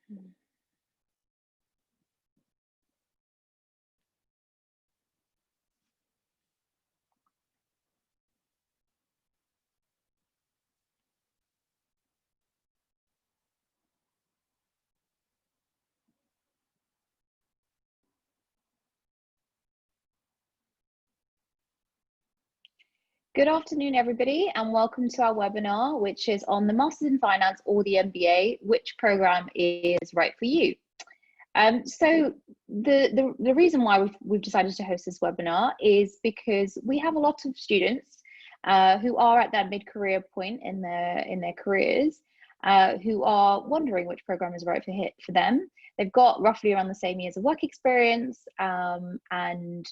Good afternoon, everybody, and welcome to our webinar, which is on the Masters in Finance or the MBA, which program is right for you. So the reason why we've decided to host this webinar is because we have a lot of students who are at that mid-career point in their careers, who are wondering which program is right for them. They've got roughly around the same years of work experience, and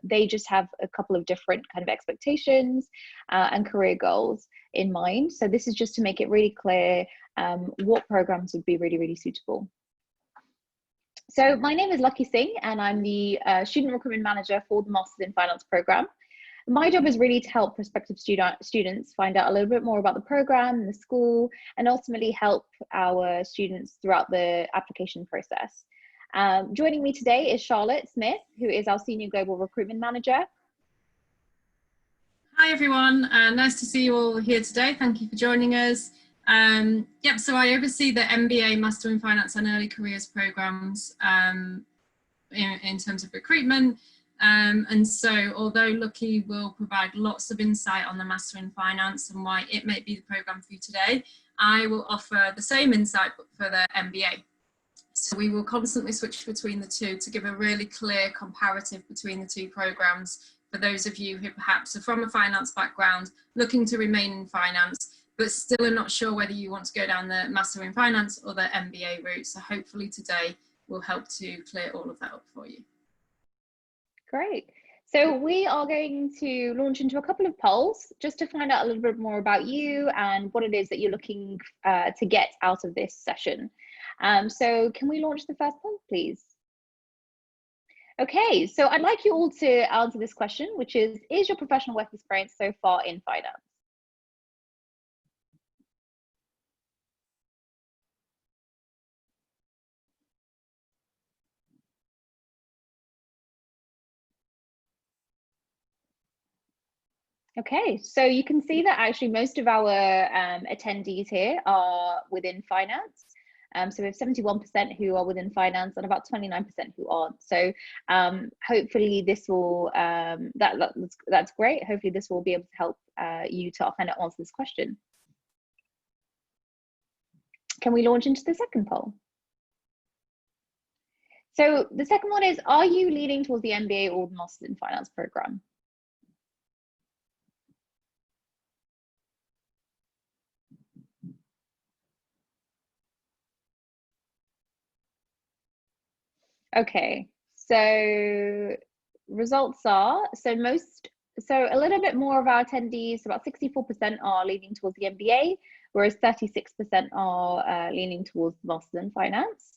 they just have a couple of different kind of expectations and career goals in mind. So this is just to make it really clear what programs would be really, really suitable. So my name is Lucky Singh, and I'm the Student Recruitment Manager for the Masters in Finance program. My job is really to help prospective students find out a little bit more about the program, the school, and ultimately help our students throughout the application process. Joining me today is Charlotte Smith, who is our Senior Global Recruitment Manager. Hi everyone, nice to see you all here today. Thank you for joining us. So I oversee the MBA, Master in Finance and Early Careers programs in terms of recruitment. And so although Lucky will provide lots of insight on the Master in Finance and why it may be the program for you today, I will offer the same insight but for the MBA. So we will constantly switch between the two to give a really clear comparative between the two programs for those of you who perhaps are from a finance background, looking to remain in finance, but still are not sure whether you want to go down the Master in Finance or the MBA route. So hopefully today will help to clear all of that up for you. Great. So we are going to launch into a couple of polls just to find out a little bit more about you and what it is that you're looking to get out of this session. So can we launch the first poll, please? Okay, so I'd like you all to answer this question, which is your professional work experience so far in finance? Okay, so you can see that actually most of our attendees here are within finance. So we have 71% who are within finance and about 29% who aren't. So hopefully this will, that's great. Hopefully this will be able to help you to kind of answer this question. Can we launch into the second poll? So the second one is, are you leaning towards the MBA or the Masters in Finance program? Okay, so results are, so a little bit more of our attendees, about 64% are leaning towards the MBA, whereas 36% are leaning towards the Masters in Finance,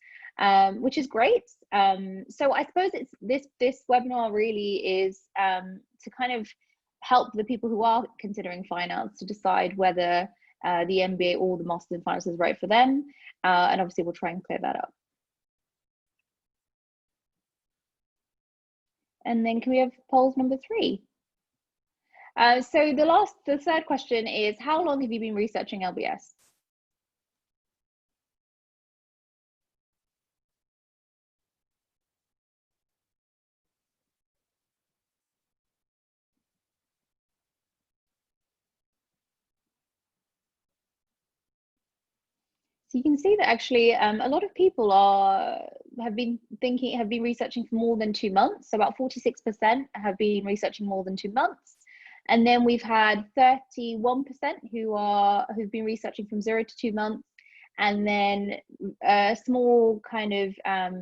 which is great. So I suppose this webinar really is to kind of help the people who are considering finance to decide whether the MBA or the Masters in Finance is right for them, and obviously we'll try and clear that up. And then can we have polls number 3? So the third question is, how long have you been researching LBS? So you can see that actually a lot of people have been researching for more than 2 months. So about 46% have been researching more than 2 months. And then we've had 31% who've been researching from 0 to 2 months. And then a small kind of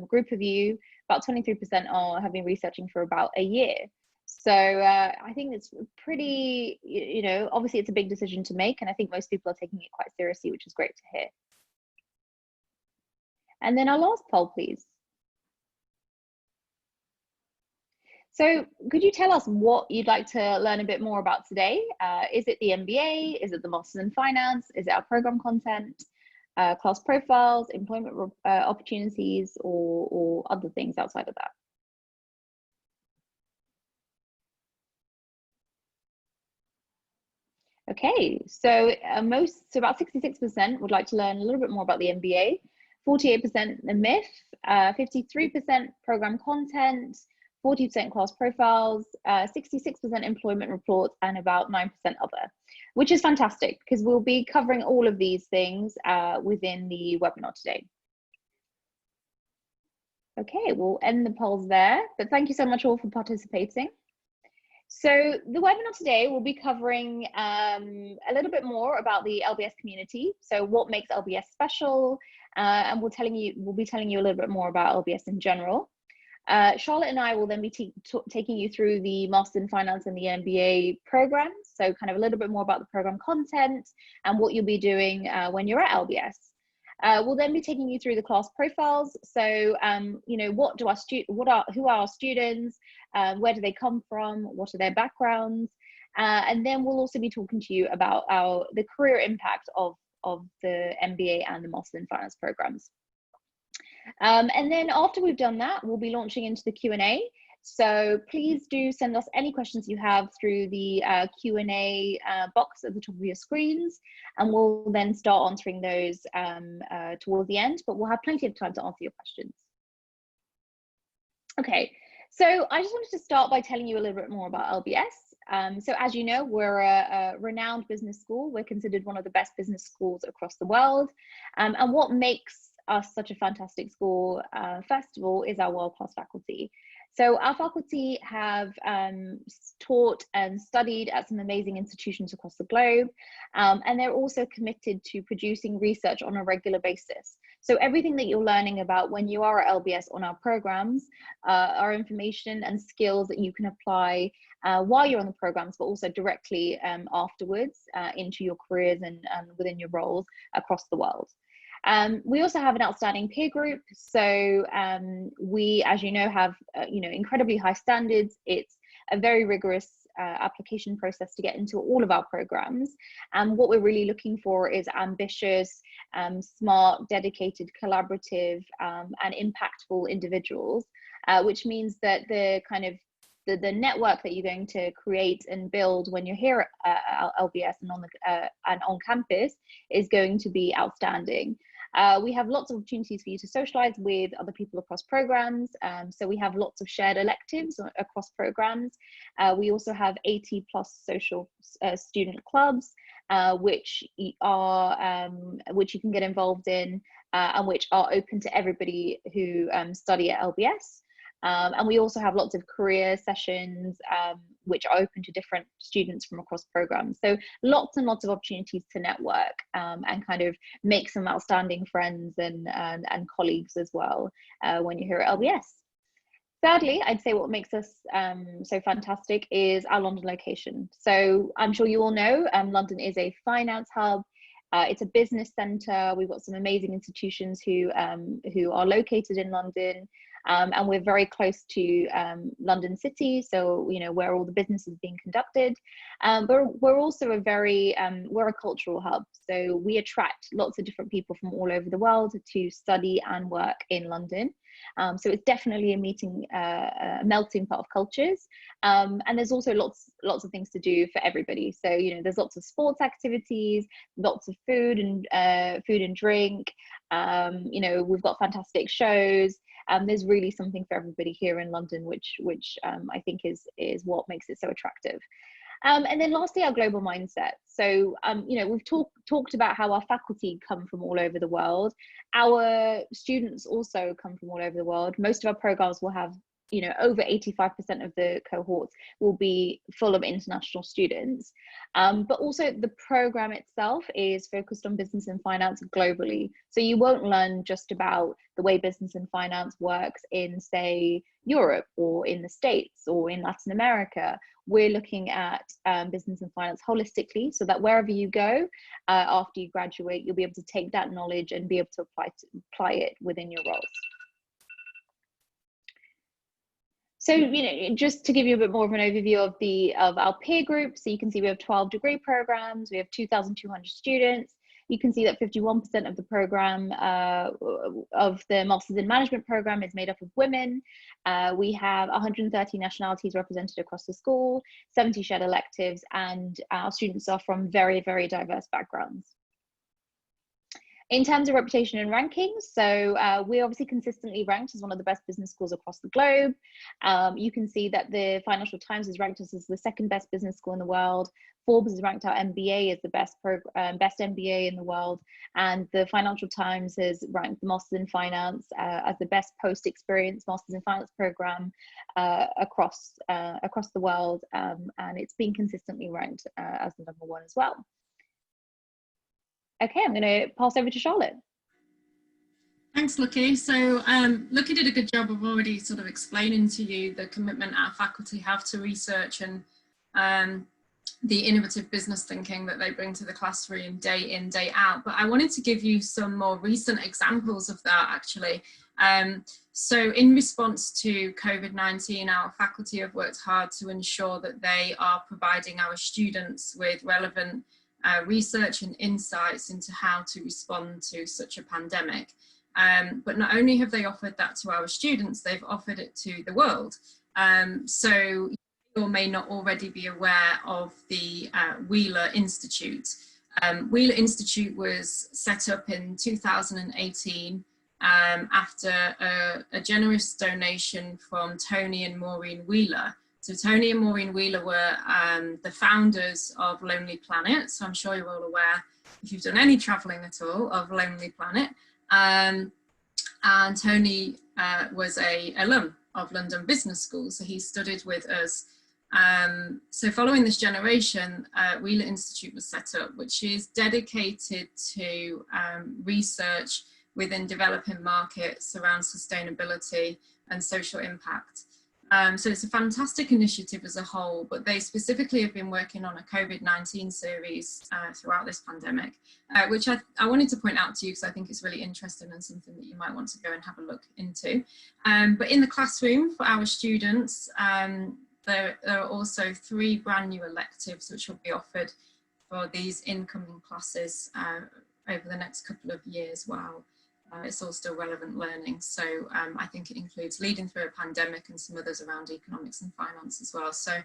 group of you, about 23% have been researching for about a year. So I think it's pretty, obviously it's a big decision to make, and I think most people are taking it quite seriously, which is great to hear. And then our last poll, please. So could you tell us what you'd like to learn a bit more about today? Is it the MBA? Is it the Masters in Finance? Is it our program content? class profiles, employment opportunities, or other things outside of that. Okay, so about 66% would like to learn a little bit more about the MBA, 48% the myth, 53% program content, 40% class profiles, 66% employment reports, and about 9% other, which is fantastic because we'll be covering all of these things within the webinar today. Okay, we'll end the polls there, but thank you so much all for participating. So the webinar today will be covering a little bit more about the LBS community. So what makes LBS special, and we'll be telling you a little bit more about LBS in general. Charlotte and I will then be taking you through the Master in Finance and the MBA programs. So kind of a little bit more about the program content and what you'll be doing when you're at LBS. We'll then be taking you through the class profiles. So, you know, who are our students, where do they come from, what are their backgrounds, and then we'll also be talking to you about the career impact of the MBA and the Master in Finance programs. And then after we've done that, we'll be launching into the Q&A. So please do send us any questions you have through the Q&A box at the top of your screens, and we'll then start answering those towards the end, but we'll have plenty of time to answer your questions. Okay, so I just wanted to start by telling you a little bit more about LBS. So as you know, we're a renowned business school. We're considered one of the best business schools across the world. And what makes us such a fantastic school, first of all, is our world-class faculty. So our faculty have taught and studied at some amazing institutions across the globe, and they're also committed to producing research on a regular basis. So everything that you're learning about when you are at LBS on our programs are information and skills that you can apply while you're on the programs, but also directly afterwards into your careers and within your roles across the world. We also have an outstanding peer group. So we, as you know, have incredibly high standards. It's a very rigorous application process to get into all of our programs. And what we're really looking for is ambitious, smart, dedicated, collaborative, and impactful individuals, which means that the kind of the network that you're going to create and build when you're here at LBS and on campus is going to be outstanding. We have lots of opportunities for you to socialize with other people across programs. So we have lots of shared electives across programs. We also have 80+ social student clubs, which you can get involved in and which are open to everybody who study at LBS. And we also have lots of career sessions, which are open to different students from across programs. So lots and lots of opportunities to network and kind of make some outstanding friends and colleagues as well when you're here at LBS. Thirdly, I'd say what makes us so fantastic is our London location. So I'm sure you all know London is a finance hub. It's a business centre. We've got some amazing institutions who are located in London. And we're very close to London City, so you know where all the business is being conducted. But we're also we're a cultural hub, so we attract lots of different people from all over the world to study and work in London. So it's definitely a melting pot of cultures, and there's also lots of things to do for everybody. So you know there's lots of sports activities, lots of food and drink. You know we've got fantastic shows. There's really something for everybody here in London, which I think is what makes it so attractive. And then lastly, our global mindset. So, you know, we've talked about how our faculty come from all over the world. Our students also come from all over the world. Most of our programs will have, you know, over 85% of the cohorts will be full of international students. But also the program itself is focused on business and finance globally. So you won't learn just about the way business and finance works in, say, Europe or in the States or in Latin America. We're looking at business and finance holistically, so that wherever you go after you graduate, you'll be able to take that knowledge and be able to apply it within your roles. So, you know, just to give you a bit more of an overview of our peer group, so you can see we have 12 degree programs, we have 2,200 students, You can see that 51% of the program, of the Masters in Management program, is made up of women. We have 130 nationalities represented across the school, 70 shared electives, and our students are from very, very diverse backgrounds. In terms of reputation and rankings, so we're obviously consistently ranked as one of the best business schools across the globe. You can see that the Financial Times has ranked us as the second best business school in the world. Forbes has ranked our MBA as the best MBA in the world, and the Financial Times has ranked the Masters in Finance as the best post-experience Masters in Finance program across the world, and it's been consistently ranked as the #1 as well. Okay, I'm going to pass over to Charlotte. Thanks, Lucky. So Lucky did a good job of already sort of explaining to you the commitment our faculty have to research and the innovative business thinking that they bring to the classroom day in, day out. But I wanted to give you some more recent examples of that, actually. So in response to COVID-19, our faculty have worked hard to ensure that they are providing our students with relevant research and insights into how to respond to such a pandemic. But not only have they offered that to our students, they've offered it to the world. So you may not already be aware of the Wheeler Institute. Wheeler Institute was set up in 2018 after a generous donation from Tony and Maureen Wheeler. So Tony and Maureen Wheeler were the founders of Lonely Planet. So I'm sure you're all aware, if you've done any traveling at all, of Lonely Planet. And Tony was an alum of London Business School, so he studied with us. So following this generation, Wheeler Institute was set up, which is dedicated to research within developing markets around sustainability and social impact. So it's a fantastic initiative as a whole, but they specifically have been working on a COVID-19 series throughout this pandemic, which I wanted to point out to you because I think it's really interesting and something that you might want to go and have a look into. But in the classroom for our students, there are also 3 brand new electives which will be offered for these incoming classes over the next couple of years while it's all still relevant learning. So I think it includes leading through a pandemic and some others around economics and finance as well. So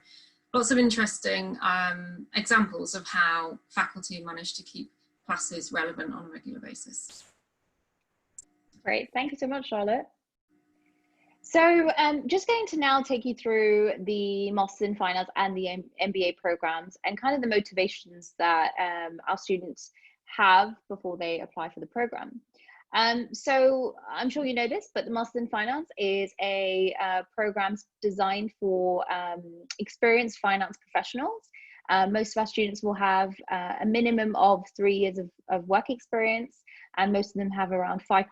lots of interesting examples of how faculty manage to keep classes relevant on a regular basis. Great, thank you so much, Charlotte. So just going to now take you through the Masters in Finance and the MBA programs and kind of the motivations that our students have before they apply for the program. So I'm sure you know this, but the Masters in Finance is a program designed for experienced finance professionals. Most of our students will have a minimum of 3 years of work experience, and most of them have around 5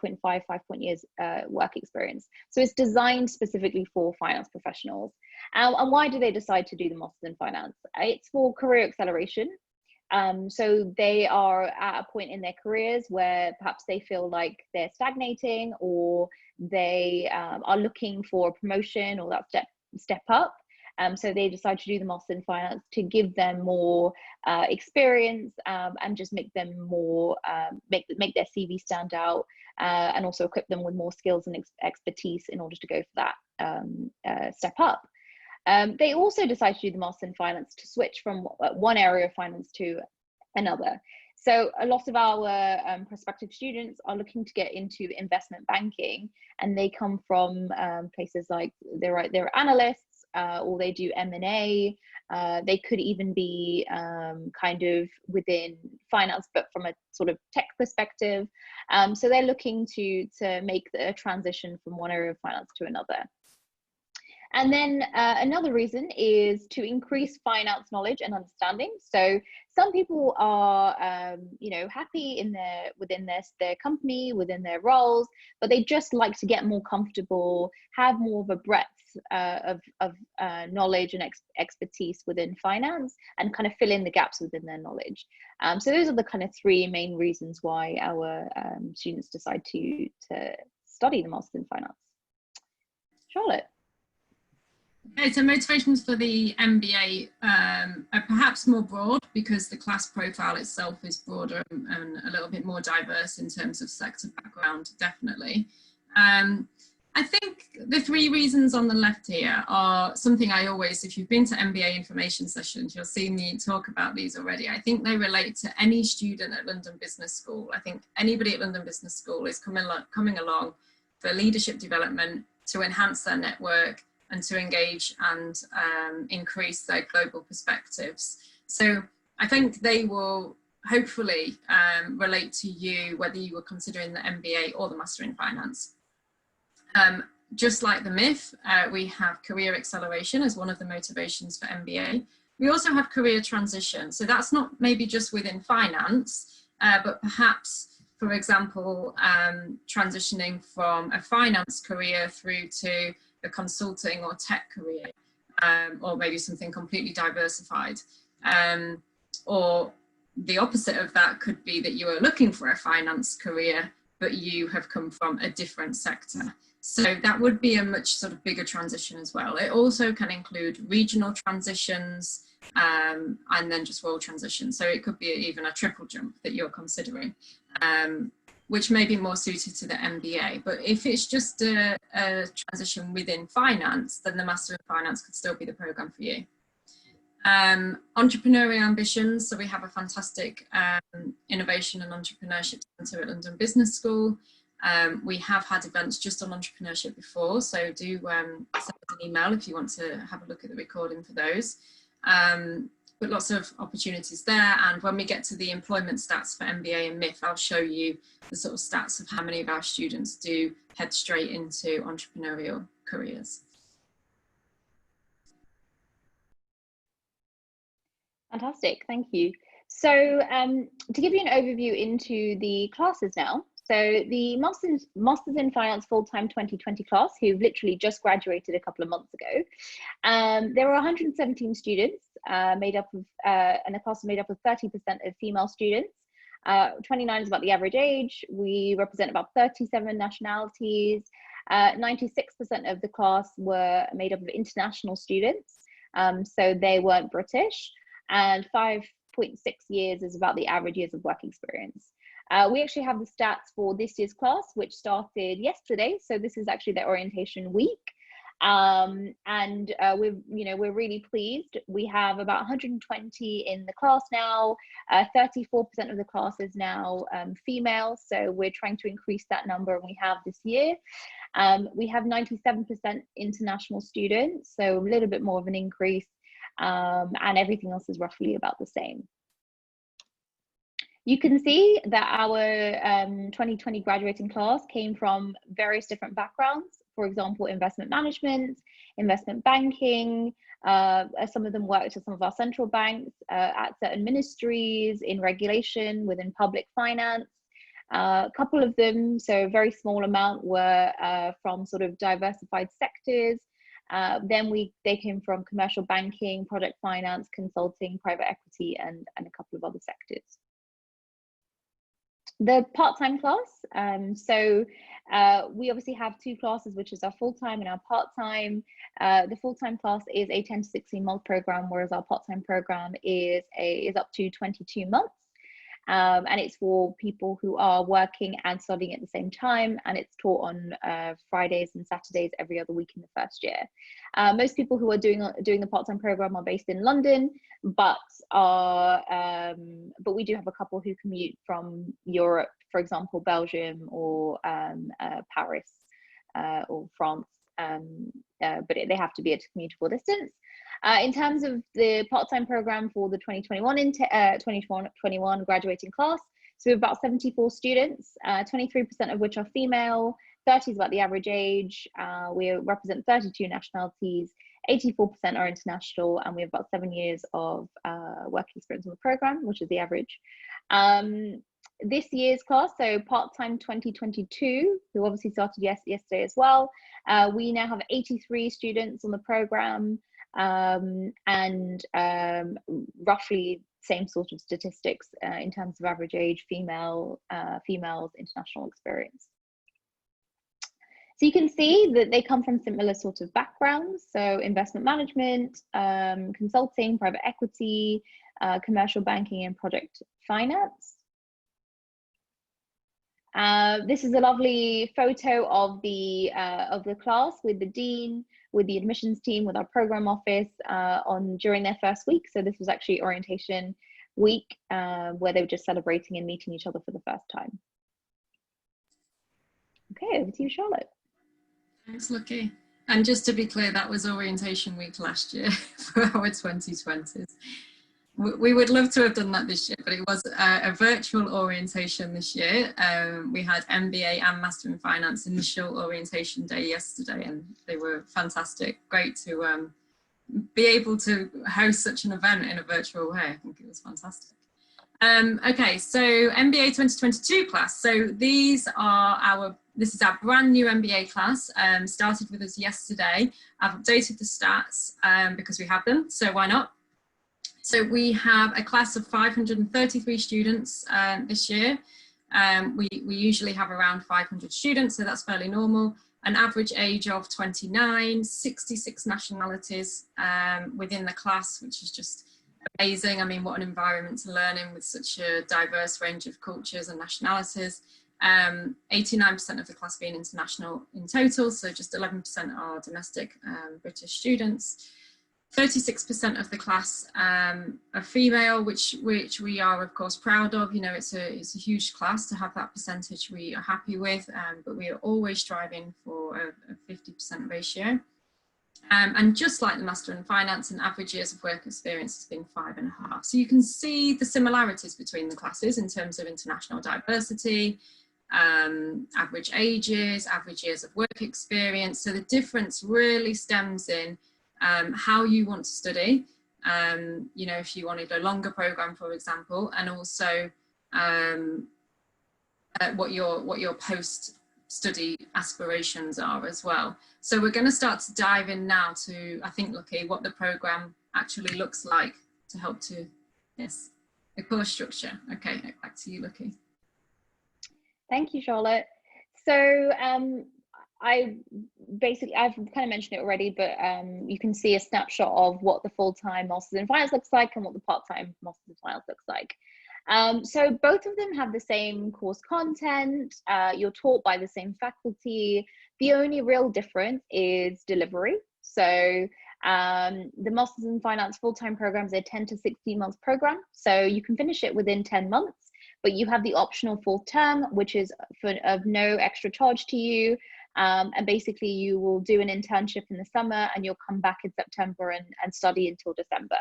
years work experience. So it's designed specifically for finance professionals. And why do they decide to do the Masters in Finance? It's for career acceleration. So they are at a point in their careers where perhaps they feel like they're stagnating, or they are looking for a promotion or that step up. So they decide to do the Masters in Finance to give them more experience and just make them more, make their CV stand out, and also equip them with more skills and expertise in order to go for that step up. They also decide to do the Masters in Finance to switch from one area of finance to another. So a lot of our prospective students are looking to get into investment banking, and they come from places like they're analysts, or they do M&A. They could even be kind of within finance, but from a sort of tech perspective. So they're looking to make the transition from one area of finance to another. And then another reason is to increase finance knowledge and understanding. So some people are, you know, happy within their company, within their roles, but they just like to get more comfortable, have more of a breadth of knowledge and expertise within finance, and kind of fill in the gaps within their knowledge. So those are the kind of 3 main reasons why our students decide to study the Masters in Finance. Charlotte. Okay, so motivations for the MBA are perhaps more broad because the class profile itself is broader and a little bit more diverse in terms of sector background, definitely. I think the three reasons on the left here are something I always, if you've been to MBA information sessions, you'll see me talk about these already. I think they relate to any student at London Business School. I think anybody at London Business School is coming along for leadership development, to enhance their network, and to engage and increase their global perspectives. So I think they will hopefully relate to you whether you were considering the MBA or the Master in Finance. Just like the myth, we have career acceleration as one of the motivations for MBA. We also have career transition. So that's not maybe just within finance, but perhaps, for example, transitioning from a finance career through to a consulting or tech career, or maybe something completely diversified. Or the opposite of that could be that you are looking for a finance career, but you have come from a different sector. So that would be a much sort of bigger transition as well. It also can include regional transitions and then just role transitions. So it could be even a triple jump that you're considering, which may be more suited to the MBA. But if it's just a transition within finance, then the Master in Finance could still be the program for you. Entrepreneurial ambitions. So we have a fantastic innovation and entrepreneurship centre at London Business School. We have had events just on entrepreneurship before, so do send us an email if you want to have a look at the recording for those. But lots of opportunities there, and when we get to the employment stats for MBA and MIF, I'll show you the sort of stats of how many of our students do head straight into entrepreneurial careers. Fantastic, thank you. So to give you an overview into the classes now, so the Masters in Finance full-time 2020 class, who've literally just graduated a couple of months ago, there were 117 students made up of, and the class is made up of 30% of female students. 29 is about the average age. We represent about 37 nationalities. 96% of the class were made up of international students, so they weren't British, and 5.6 years is about the average years of work experience. We actually have the stats for this year's class, which started yesterday. So this is actually the orientation week. And we're really pleased. We have about 120 in the class now. 34% of the class is now female. So we're trying to increase that number, and we have this year. We have 97% international students, so a little bit more of an increase. And everything else is roughly about the same. You can see that our 2020 graduating class came from various different backgrounds. For example, investment management, investment banking. Some of them worked at some of our central banks, at certain ministries, in regulation, within public finance. A couple of them, so a very small amount, were from sort of diversified sectors. Then they came from commercial banking, project finance, consulting, private equity, and a couple of other sectors. The part-time class, we obviously have two classes, which is our full-time and our part-time. The full-time class is a 10 to 16 month program, whereas our part-time program is up to 22 months. And it's for people who are working and studying at the same time, and it's taught on Fridays and Saturdays every other week in the first year. Most people who are doing the part-time program are based in London, but we do have a couple who commute from Europe, for example, Belgium or Paris or France, but they have to be at a commutable distance. In terms of the part-time program for the 2021 graduating class, so we have about 74 students, 23% of which are female, 30 is about the average age. We represent 32 nationalities, 84% are international, and we have about 7 years of work experience on the program, which is the average. This year's class, so part-time 2022, who obviously started yesterday as well, we now have 83 students on the program. And roughly same sort of statistics in terms of average age, females, international experience. So you can see that they come from similar sort of backgrounds. So investment management, consulting, private equity, commercial banking, and project finance. This is a lovely photo of the class with the dean, with the admissions team, with our program office during their first week. So this was actually orientation week where they were just celebrating and meeting each other for the first time. Okay, over to you, Charlotte. Thanks, Lucky. And just to be clear, that was orientation week last year for our 2020s. We would love to have done that this year, but it was a virtual orientation this year. We had MBA and Master in Finance initial orientation day yesterday, and they were fantastic. Great to be able to host such an event in a virtual way. I think it was fantastic. Okay, so MBA 2022 class. So this is our brand new MBA class, started with us yesterday. I've updated the stats because we have them, so why not? So we have a class of 533 students this year. We usually have around 500 students, so that's fairly normal. An average age of 29, 66 nationalities within the class, which is just amazing. I mean, what an environment to learn in with such a diverse range of cultures and nationalities. 89% of the class being international in total, so just 11% are domestic British students. 36% of the class are female, which we are of course proud of. You know, it's a huge class to have that percentage we are happy with, but we are always striving for a 50% ratio. And just like the Master in Finance, an average years of work experience has been 5.5. So you can see the similarities between the classes in terms of international diversity, average ages, average years of work experience. So the difference really stems in how you want to study, you know, if you wanted a longer program, for example, and also what your post-study aspirations are as well. So we're going to start to dive in now to, I think, Lucky, what the program actually looks like to help to, yes, the course structure. Okay, back to you, Lucky. Thank you, Charlotte. So I've kind of mentioned it already, but you can see a snapshot of what the full-time Masters in Finance looks like and what the part-time Masters in Finance looks like. So both of them have the same course content. You're taught by the same faculty. The only real difference is delivery. So the Masters in Finance full-time programs are a 10 to 16 month program. So you can finish it within 10 months, but you have the optional full term, which is of no extra charge to you. And basically you will do an internship in the summer and you'll come back in September and study until December.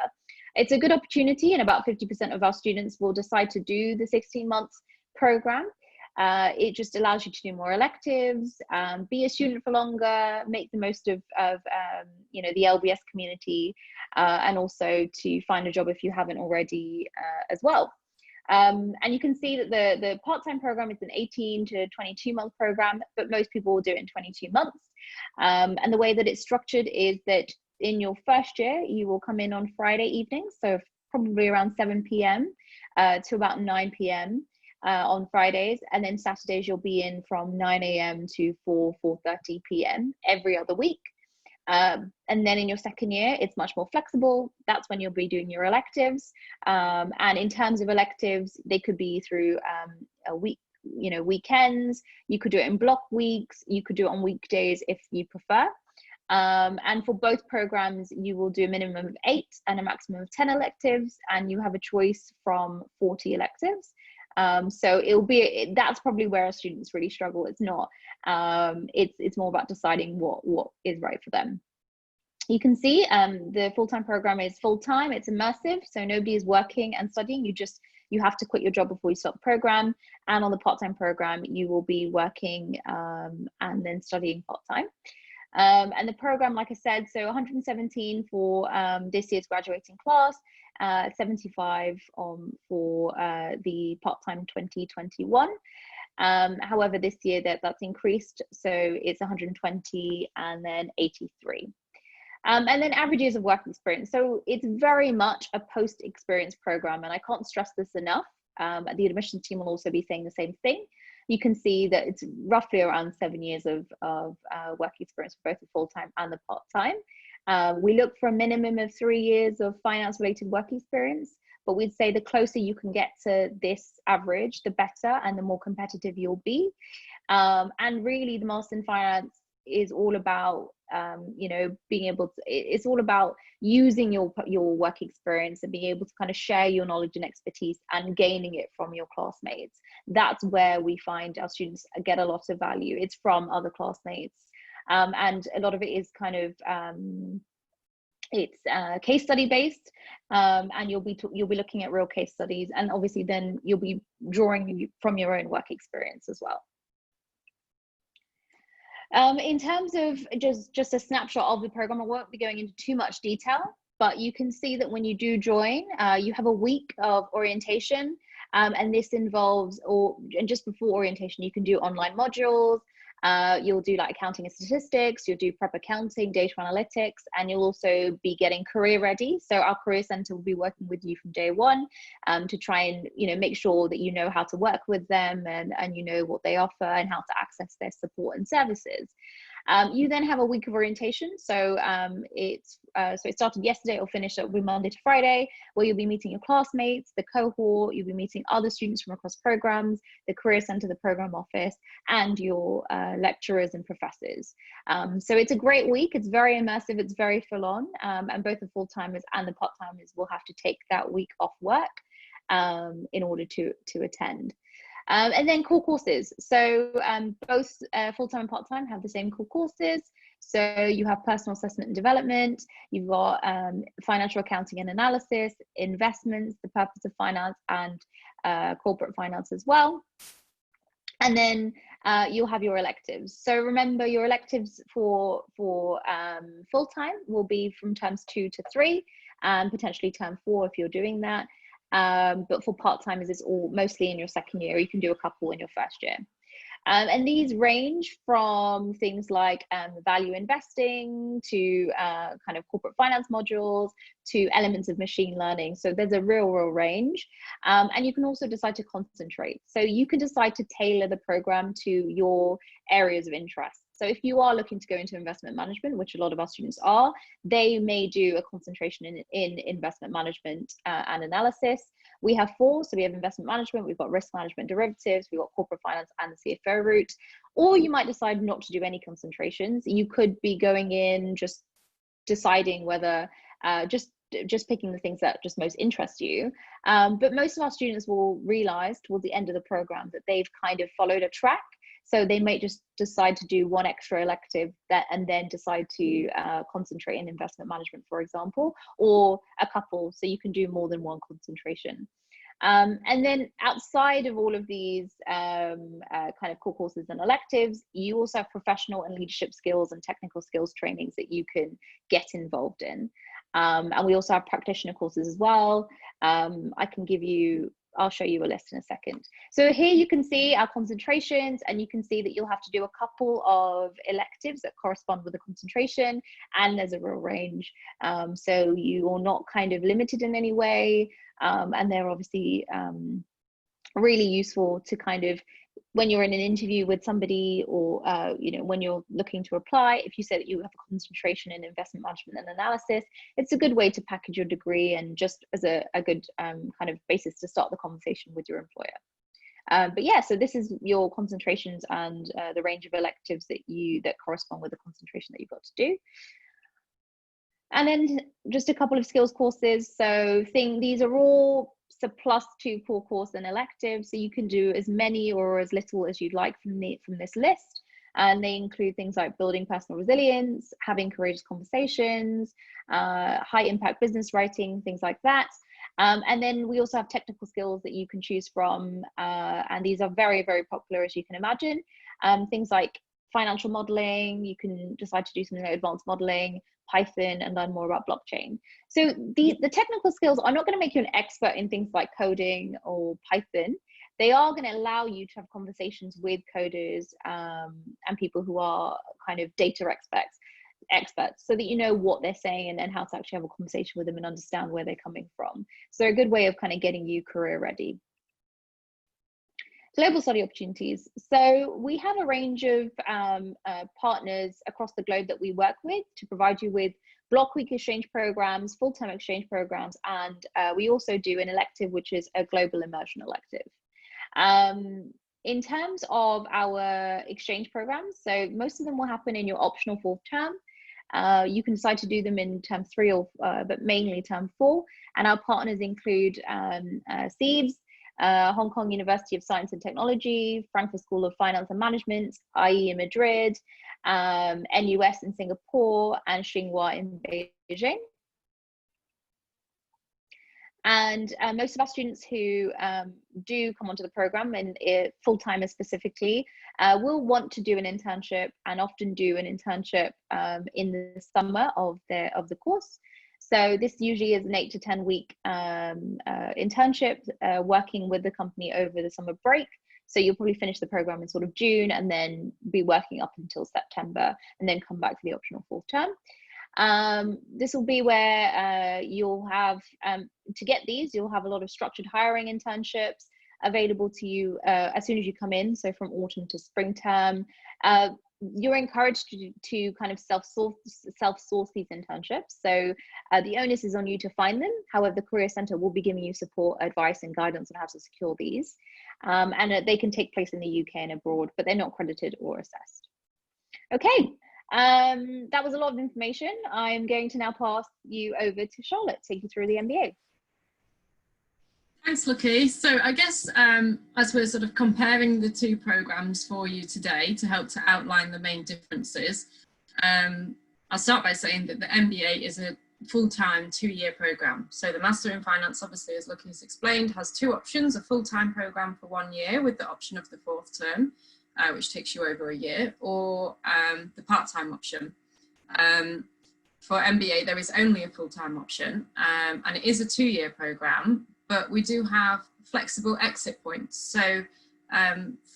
It's a good opportunity, and about 50% of our students will decide to do the 16 months program. It just allows you to do more electives, be a student for longer, make the most of you know, the LBS community, and also to find a job if you haven't already as well. And you can see that the part-time program is an 18 to 22 month program, but most people will do it in 22 months. And the way that it's structured is that in your first year, you will come in on Friday evenings, so probably around 7 p.m. To about 9 p.m. On Fridays, and then Saturdays you'll be in from 9 a.m. to 4:30 p.m. every other week. And then in your second year, it's much more flexible. That's when you'll be doing your electives. And in terms of electives, they could be through a week, you know, weekends. You could do it in block weeks. You could do it on weekdays if you prefer. And for both programs, you will do a minimum of 8 and a maximum of 10 electives, and you have a choice from 40 electives. So it'll be, that's probably where our students really struggle. It's not, it's more about deciding what is right for them. You can see the full-time program is full-time, it's immersive, so nobody is working and studying. You have to quit your job before you start the program. And on the part-time program, you will be working and then studying part-time. And the program, like I said, so 117 for this year's graduating class, 75 for the part-time 2021. However, this year that's increased, so it's 120 and then 83. And then average years of work experience. So it's very much a post-experience program, and I can't stress this enough. The admissions team will also be saying the same thing. you can see that it's roughly around 7 years of work experience for both the full-time and the part-time. We look for a minimum of 3 years of finance-related work experience, but we'd say the closer you can get to this average, the better and the more competitive you'll be. And really, the Master in Finance is all about being able to, it's all about using your work experience and being able to kind of share your knowledge and expertise and gaining it from your classmates. That's where we find our students get a lot of value. It's from other classmates, and a lot of it is kind of it's case study based, and you'll be looking at real case studies, and obviously then you'll be drawing from your own work experience as well. In terms of just a snapshot of the program, I won't be going into too much detail, but you can see that when you do join, you have a week of orientation, and this involves, and just before orientation, you can do online modules. You'll do like accounting and statistics, you'll do prep accounting, data analytics, and you'll also be getting career ready. So our career center will be working with you from day one, to try and make sure that you know how to work with them, and you know what they offer and how to access their support and services. You then have a week of orientation. So it started yesterday, it'll finish up Monday to Friday, where you'll be meeting your classmates, the cohort, you'll be meeting other students from across programs, the career center, the program office, and your lecturers and professors. So it's a great week. It's very immersive, it's very full on, and both the full-timers and the part-timers will have to take that week off work in order to attend. And then core courses. So both full-time and part-time have the same core courses. So you have personal assessment and development, you've got financial accounting and analysis, investments, the purpose of finance, and corporate finance as well. And then you'll have your electives. So remember, your electives for full-time will be from terms 2 to 3, and potentially term 4 if you're doing that. But for part-timers, it's all mostly in your second year. You can do a couple in your first year. And these range from things like value investing to kind of corporate finance modules to elements of machine learning. So there's a real range. And you can also decide to concentrate. So you can decide to tailor the program to your areas of interest. So if you are looking to go into investment management, which a lot of our students are, they may do a concentration in investment management and analysis. We have 4, so we have investment management, we've got risk management, derivatives, we've got corporate finance and the CFO route. Or you might decide not to do any concentrations. You could be going in just deciding whether, just picking the things that just most interest you. But most of our students will realize towards the end of the program that they've kind of followed a track. So they might just decide to do one extra elective and then decide to concentrate in investment management, for example, or a couple, so you can do more than one concentration. And then outside of all of these kind of core courses and electives, you also have professional and leadership skills and technical skills trainings that you can get involved in. And we also have practitioner courses as well. I'll show you a list in a second. So here you can see our concentrations, and you can see that you'll have to do a couple of electives that correspond with the concentration, and there's a real range. So you are not kind of limited in any way, and they're obviously really useful to kind of, when you're in an interview with somebody, or when you're looking to apply, if you say that you have a concentration in investment management and analysis, it's a good way to package your degree, and just as a good kind of basis to start the conversation with your employer. But yeah, so this is your concentrations and the range of electives that correspond with the concentration that you've got to do. And then just a couple of skills courses. So these are all +2 core course and electives, so you can do as many or as little as you'd like from this list. And they include things like building personal resilience, having courageous conversations, high impact business writing, things like that. And then we also have technical skills that you can choose from, and these are very popular, as you can imagine. Things like financial modeling, you can decide to do something like advanced modeling, Python, and learn more about blockchain. So the technical skills are not going to make you an expert in things like coding or Python. They are going to allow you to have conversations with coders and people who are kind of data experts, so that you know what they're saying and how to actually have a conversation with them and understand where they're coming from. So a good way of kind of getting you career ready. Global study opportunities. So we have a range of partners across the globe that we work with to provide you with block week exchange programs, full-time exchange programs, and we also do an elective, which is a global immersion elective. In terms of our exchange programs, so most of them will happen in your optional fourth term. You can decide to do them in term 3 or but mainly term 4. And our partners include SEEBS, Hong Kong University of Science and Technology, Frankfurt School of Finance and Management, IE in Madrid, NUS in Singapore, and Tsinghua in Beijing. And most of our students who do come onto the program, and full-timers specifically, will want to do an internship, and often do an internship in the summer of the course. So this usually is an 8 to 10 week internship, working with the company over the summer break. So you'll probably finish the program in sort of June, and then be working up until September, and then come back for the optional fourth term. This will be where you'll have, to get these, you'll have a lot of structured hiring internships available to you as soon as you come in, so from autumn to spring term. You're encouraged to kind of self-source these internships. So the onus is on you to find them. However, the Career Centre will be giving you support, advice, and guidance on how to secure these. And they can take place in the UK and abroad, but they're not credited or assessed. Okay. That was a lot of information. I'm going to now pass you over to Charlotte to take you through the MBA. Thanks, Lucky. So I guess as we're sort of comparing the two programs for you today to help to outline the main differences, I'll start by saying that the MBA is a full-time 2-year program. So the Master in Finance, obviously, as Lucky has explained, has 2 options: a full-time program for 1 year with the option of the 4th term, which takes you over a year, or the part-time option. For MBA, there is only a full-time option, and it is a 2-year program, but we do have flexible exit points. So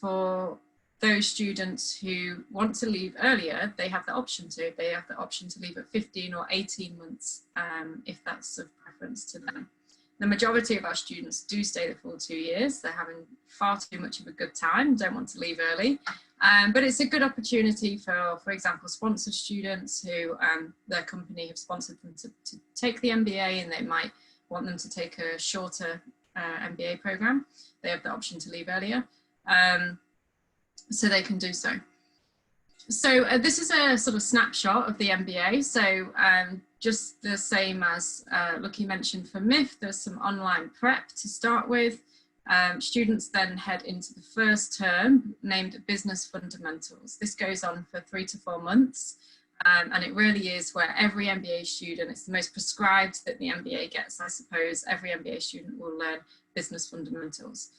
for those students who want to leave earlier, they have the option to. They have the option to leave at 15 or 18 months, if that's of preference to them. The majority of our students do stay the full 2 years. They're having far too much of a good time, don't want to leave early. But it's a good opportunity for example, sponsored students who their company have sponsored them to take the MBA, and they might want them to take a shorter MBA program. They have the option to leave earlier, so they can do so. So this is a sort of snapshot of the MBA. So just the same as Lucky mentioned for MIF, there's some online prep to start with. Students then head into the first term named Business Fundamentals. This goes on for 3 to 4 months. And it really is where every MBA student, it's the most prescribed that the MBA gets, I suppose. Every MBA student will learn business fundamentals.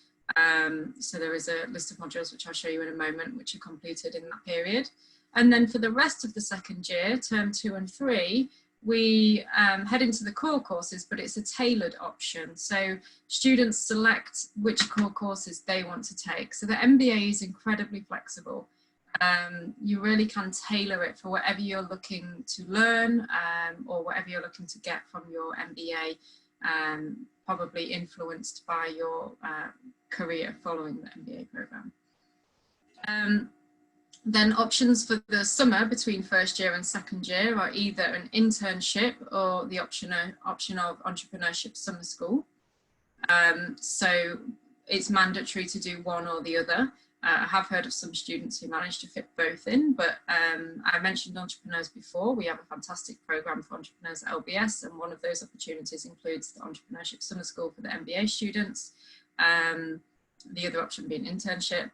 So there is a list of modules, which I'll show you in a moment, which are completed in that period. And then for the rest of the second year, term 2 and 3, we head into the core courses, but it's a tailored option. So students select which core courses they want to take. So the MBA is incredibly flexible. You really can tailor it for whatever you're looking to learn, or whatever you're looking to get from your MBA, probably influenced by your career following the MBA program. Then options for the summer between first year and second year are either an internship or the option of entrepreneurship summer school. So it's mandatory to do one or the other. I have heard of some students who managed to fit both in, but I mentioned entrepreneurs before. We have a fantastic program for entrepreneurs at LBS, and one of those opportunities includes the entrepreneurship summer school for the MBA students. The other option being internship.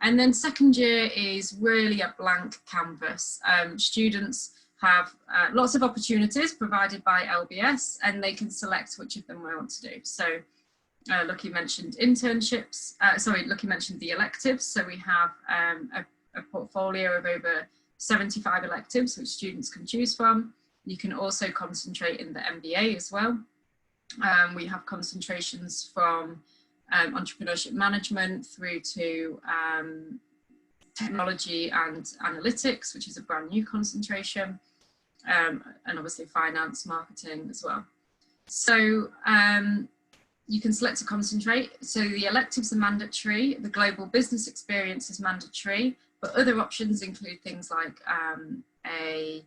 And then second year is really a blank canvas. Students have lots of opportunities provided by LBS, and they can select which of them they want to do. So Lucky mentioned internships, Lucky mentioned the electives. So we have a portfolio of over 75 electives which students can choose from. You can also concentrate in the MBA as well. We have concentrations from entrepreneurship management through to technology and analytics, which is a brand new concentration, and obviously finance, marketing as well. So You can select to concentrate. So the electives are mandatory, the global business experience is mandatory, but other options include things like a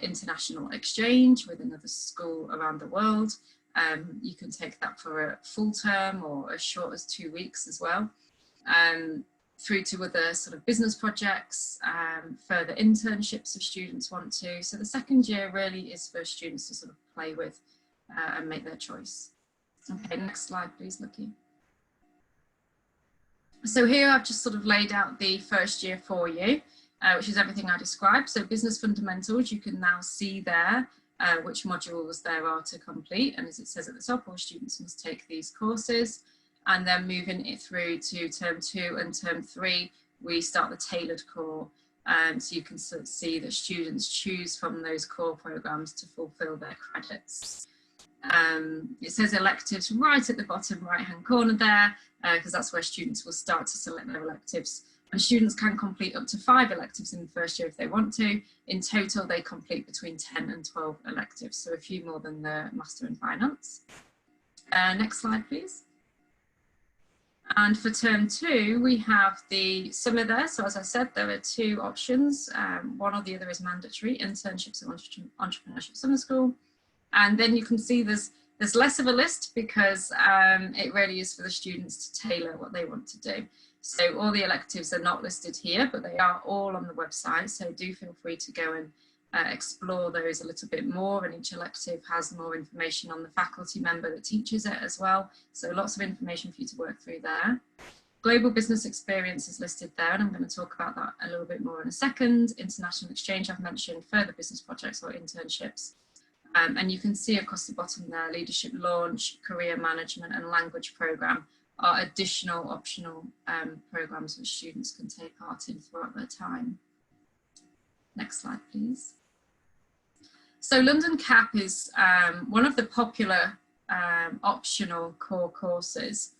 international exchange with another school around the world. You can take that for a full term or as short as 2 weeks as well. Through to other sort of business projects, further internships if students want to. So the second year really is for students to sort of play with and make their choice. Okay, next slide please, Lucky. So here I've just sort of laid out the first year for you, which is everything I described. So business fundamentals, you can now see there which modules there are to complete. And as it says at the top, all students must take these courses. And then moving it through to term 2 and term 3, we start the tailored core. So you can sort of see that students choose from those core programs to fulfill their credits. It says electives right at the bottom right hand corner there, because that's where students will start to select their electives. And students can complete up to 5 electives in the first year if they want to. In total, they complete between 10 and 12 electives, so a few more than the Master in Finance. Next slide, please. And for term 2, we have the summer there. So as I said, there are 2 options. One or the other is mandatory, internships at entrepreneurship summer school. And then you can see there's less of a list because it really is for the students to tailor what they want to do. So all the electives are not listed here, but they are all on the website. So do feel free to go and explore those a little bit more, and each elective has more information on the faculty member that teaches it as well. So lots of information for you to work through there. Global business experience is listed there, and I'm going to talk about that a little bit more in a second. International exchange I've mentioned, further business projects or internships. And you can see across the bottom there, leadership launch, career management and language program are additional optional programs which students can take part in throughout their time. Next slide, please. So London CAP is one of the popular optional core courses.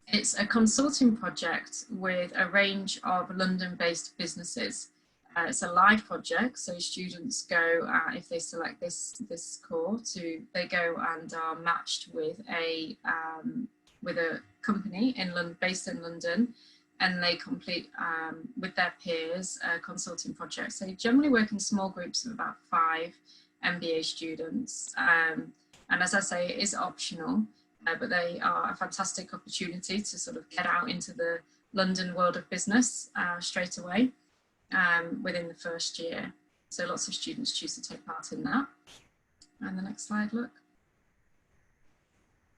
It's a consulting project with a range of London-based businesses. It's a live project, so students go, if they select this core, they go and are matched with a company based in London, and they complete with their peers a consulting project. So they generally work in small groups of about 5 MBA students, and as I say, it is optional, but they are a fantastic opportunity to sort of get out into the London world of business straight away. Within the first year. So lots of students choose to take part in that. And the next slide, look.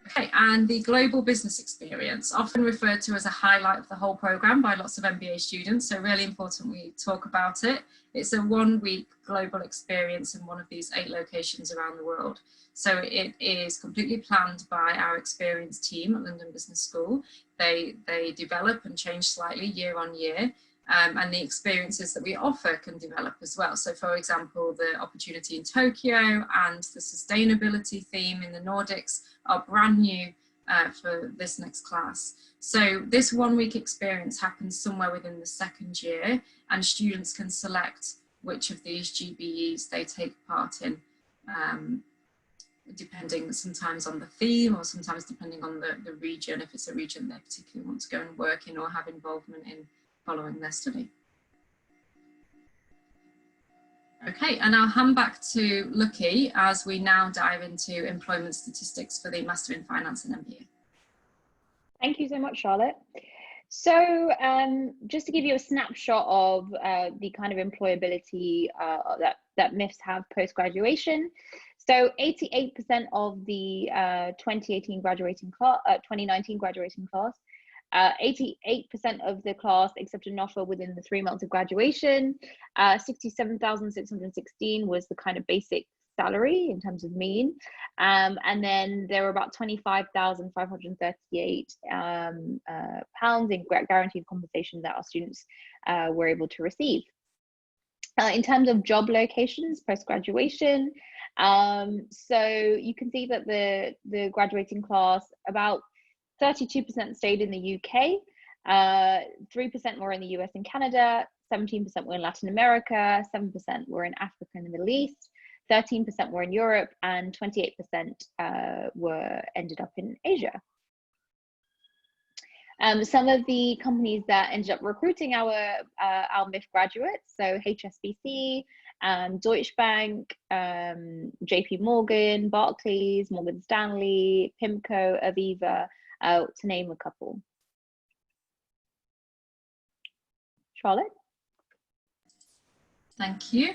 Okay, and the global business experience, often referred to as a highlight of the whole programme by lots of MBA students, so really important we talk about it. It's a 1-week global experience in one of these 8 locations around the world. So it is completely planned by our experienced team at London Business School. They develop and change slightly year on year. And the experiences that we offer can develop as well. So for example, the opportunity in Tokyo and the sustainability theme in the Nordics are brand new for this next class. So this 1-week experience happens somewhere within the 2nd year, and students can select which of these GBEs they take part in, depending sometimes on the theme or sometimes depending on the region, if it's a region they particularly want to go and work in or have involvement in following their study. Okay, and I'll hand back to Lucky as we now dive into employment statistics for the Master in Finance and MBA. Thank you so much, Charlotte. So just to give you a snapshot of the kind of employability that MIFs have post-graduation. So 88% of the 2019 graduating class, 88% of the class accepted an offer within the 3 months of graduation. 67,616 was the kind of basic salary in terms of mean. And then there were about 25,538 pounds in guaranteed compensation that our students were able to receive. In terms of job locations post-graduation, so you can see that the graduating class, about 32% stayed in the UK, 3% were in the US and Canada, 17% were in Latin America, 7% were in Africa and the Middle East, 13% were in Europe, and 28% ended up in Asia. Some of the companies that ended up recruiting our MIF graduates, so HSBC, Deutsche Bank, JP Morgan, Barclays, Morgan Stanley, PIMCO, Aviva, to name a couple. Charlotte? Thank you.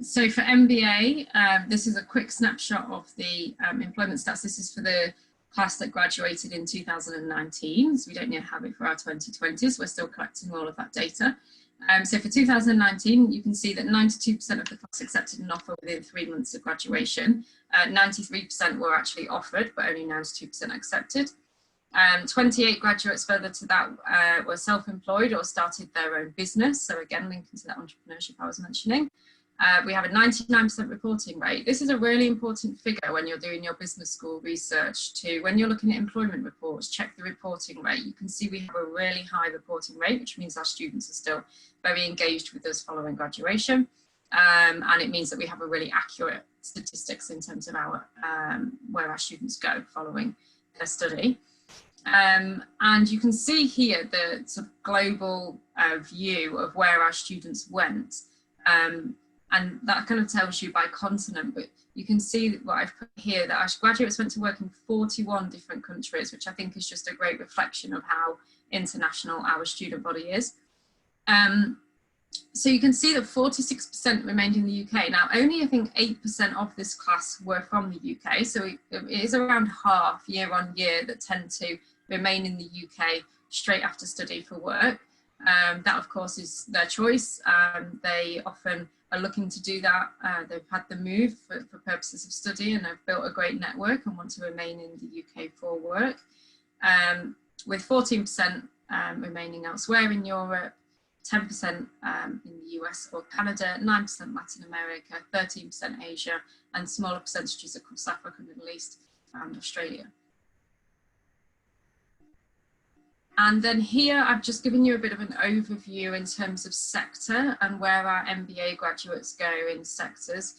So for MBA, this is a quick snapshot of the employment stats. This is for the class that graduated in 2019, so we don't yet have it for our 2020s. We're still collecting all of that data. So for 2019, you can see that 92% of the class accepted an offer within 3 months of graduation. 93% were actually offered, but only 92% accepted. 28 graduates further to that were self-employed or started their own business. So again, linking to that entrepreneurship I was mentioning. We have a 99% reporting rate. This is a really important figure when you're doing your business school research too. When you're looking at employment reports, check the reporting rate. You can see we have a really high reporting rate, which means our students are still very engaged with us following graduation. And it means that we have a really accurate statistics in terms of our where our students go following their study. And you can see here the sort of global view of where our students went. And that kind of tells you by continent, but you can see what I've put here, that our graduates went to work in 41 different countries, which I think is just a great reflection of how international our student body is. So you can see that 46% remained in the UK. Now, only I think 8% of this class were from the UK. So it is around half year on year that tend to remain in the UK straight after study for work. That of course is their choice. They often are looking to do that. They've had the move for purposes of study and have built a great network and want to remain in the UK for work. With 14% remaining elsewhere in Europe, 10% in the US or Canada, 9% Latin America, 13% Asia, and smaller percentages across Africa, Middle East, and Australia. And then here I've just given you a bit of an overview in terms of sector and where our MBA graduates go in sectors.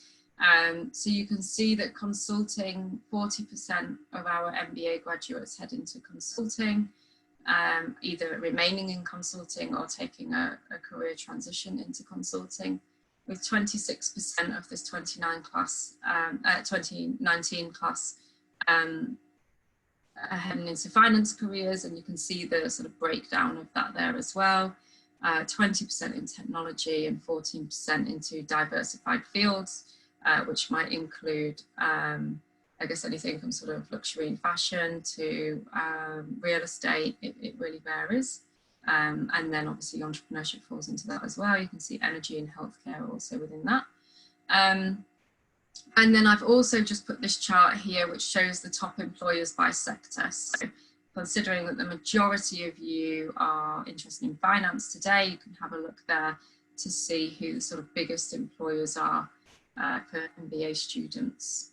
So you can see that consulting, 40% of our MBA graduates head into consulting, either remaining in consulting or taking a career transition into consulting, with 26% of this 2019 class heading into finance careers, and you can see the sort of breakdown of that there as well. 20% in technology and 14% into diversified fields, which might include I guess anything from sort of luxury and fashion to real estate. It really varies. And then obviously entrepreneurship falls into that as well. You can see energy and healthcare also within that. And then I've also just put this chart here, which shows the top employers by sector. So considering that the majority of you are interested in finance today, you can have a look there to see who the sort of biggest employers are for MBA students.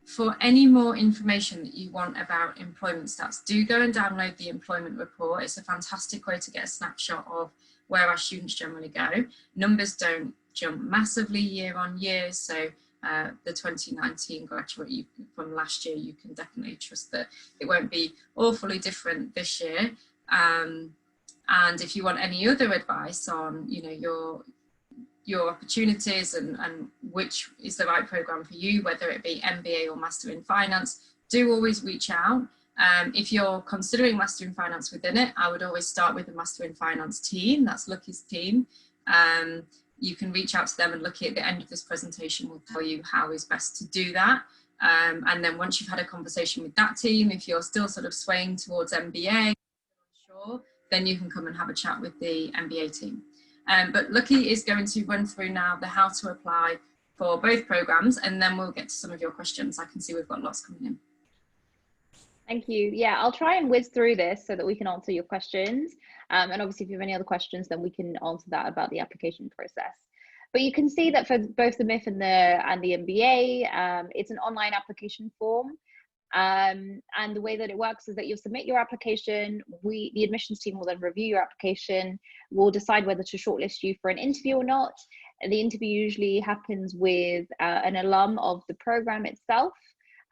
For any more information that you want about employment stats, do go and download the employment report. It's a fantastic way to get a snapshot of where our students generally go. Numbers don't jump massively year on year, so the 2019 graduate from last year, you can definitely trust that it won't be awfully different this year. And if you want any other advice on, you know, your opportunities and which is the right program for you, whether it be MBA or Master in Finance, do always reach out. If you're considering Master in Finance within it, I would always start with the Master in Finance team. That's Lucky's team. You can reach out to them, and Lucky at the end of this presentation will tell you how is best to do that. And then once you've had a conversation with that team, if you're still sort of swaying towards MBA, sure, then you can come and have a chat with the MBA team. But Lucky is going to run through now the how to apply for both programs, and then we'll get to some of your questions. I can see we've got lots coming in. Thank you. Yeah, I'll try and whiz through this so that we can answer your questions. And obviously, if you have any other questions, then we can answer that about the application process. But you can see that for both the MIF and the MBA, it's an online application form. And the way that it works is that you'll submit your application. The admissions team will then review your application. We'll decide whether to shortlist you for an interview or not. The interview usually happens with an alum of the program itself,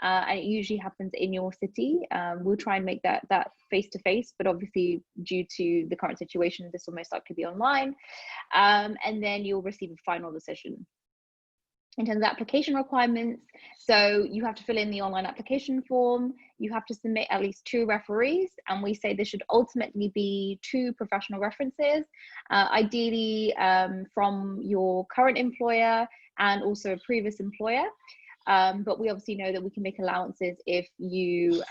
and it usually happens in your city. We'll try and make that face-to-face, but obviously due to the current situation, this will most likely be online. And then you'll receive a final decision. In terms of application requirements, so you have to fill in the online application form, you have to submit at least 2 referees, and we say there should ultimately be 2 professional references, ideally from your current employer and also a previous employer. But we obviously know that we can make allowances if you